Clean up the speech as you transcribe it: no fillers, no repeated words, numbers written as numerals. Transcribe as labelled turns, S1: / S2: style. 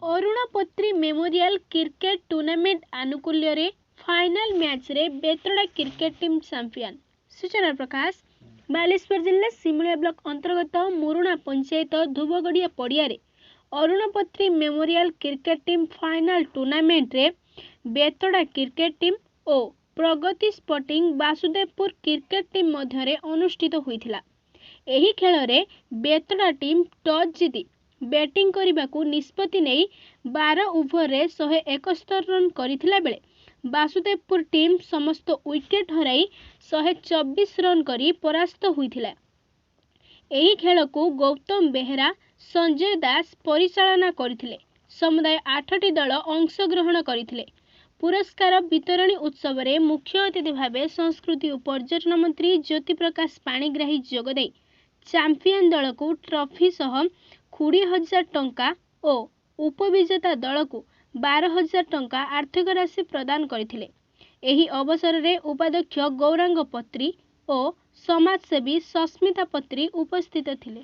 S1: ଅରୁଣପତ୍ରୀ memorial cricket tournament ଆନୁକୂଲ୍ୟରେ final ମ୍ୟାଚରେ Betada cricket team champion. ସୂଚନା ପ୍ରକାଶ, ବାଲେଶ୍ୱର ଜିଲ୍ଲା ସିମୁଳିଆ ବ୍ଲକ ଅନ୍ତର୍ଗତ ମୁରୁଣା ପଞ୍ଚାୟତ ଧୁବଗଡ଼ିଆ ପଡ଼ିଆରେ ଅରୁଣପତ୍ରୀ ମେମୋରିଆଲ କ୍ରିକେଟ ଟିମ୍ ଫାଇନାଲ ଟୁର୍ଣ୍ଣାମେଣ୍ଟରେ ବେତଡ଼ା କ୍ରିକେଟ ଟିମ୍ ଓ ପ୍ରଗତି ସ୍ପୋର୍ଟିଂ ବାସୁଦେବପୁର କ୍ରିକେଟ ଟିମ୍ ମଧ୍ୟରେ ଅନୁଷ୍ଠିତ ହୋଇଥିଲା। ଏହି ଖେଳରେ ବେତଡ଼ା ଟିମ୍ ଟସ୍ ଜିତି ବ୍ୟାଟିଂ କରିବାକୁ ନିଷ୍ପତ୍ତି ନେଇ 12 ଓଭରରେ 171 ରନ୍ କରିଥିଲା ବେଳେ ବାସୁଦେବପୁର ଟିମ୍ ସମସ୍ତ ୱିକେଟ୍ ହରାଇ 124 ରନ୍ କରି ପରାସ୍ତ ହୋଇଥିଲା। ଏହି ଖେଳକୁ ଗୌତମ ବେହେରା, ସଞ୍ଜୟ ଦାସ ପରିଚାଳନା କରିଥିଲେ। ସମୁଦାୟ 8ଟି ଦଳ ଅଂଶଗ୍ରହଣ କରିଥିଲେ। ପୁରସ୍କାର ବିତରଣୀ ଉତ୍ସବରେ ମୁଖ୍ୟ ଅତିଥି ଭାବେ ସଂସ୍କୃତି ଓ ପର୍ଯ୍ୟଟନ ମନ୍ତ୍ରୀ ଜ୍ୟୋତି ପ୍ରକାଶ ପାଣିଗ୍ରାହୀ ଯୋଗଦେଇ ଚାମ୍ପିୟନ ଦଳକୁ ଟ୍ରଫି ସହ 20,000 ଟଙ୍କା ଓ ଉପବିଜେତା ଦଳକୁ 12,000 ଟଙ୍କା ଆର୍ଥିକ ରାଶି ପ୍ରଦାନ କରିଥିଲେ। ଏହି ଅବସରରେ ଉପାଧ୍ୟକ୍ଷ ଗୌରାଙ୍ଗ ପତ୍ରୀ ଓ ସମାଜସେବୀ ସସ୍ମିତା ପତ୍ରୀ ଉପସ୍ଥିତ ଥିଲେ।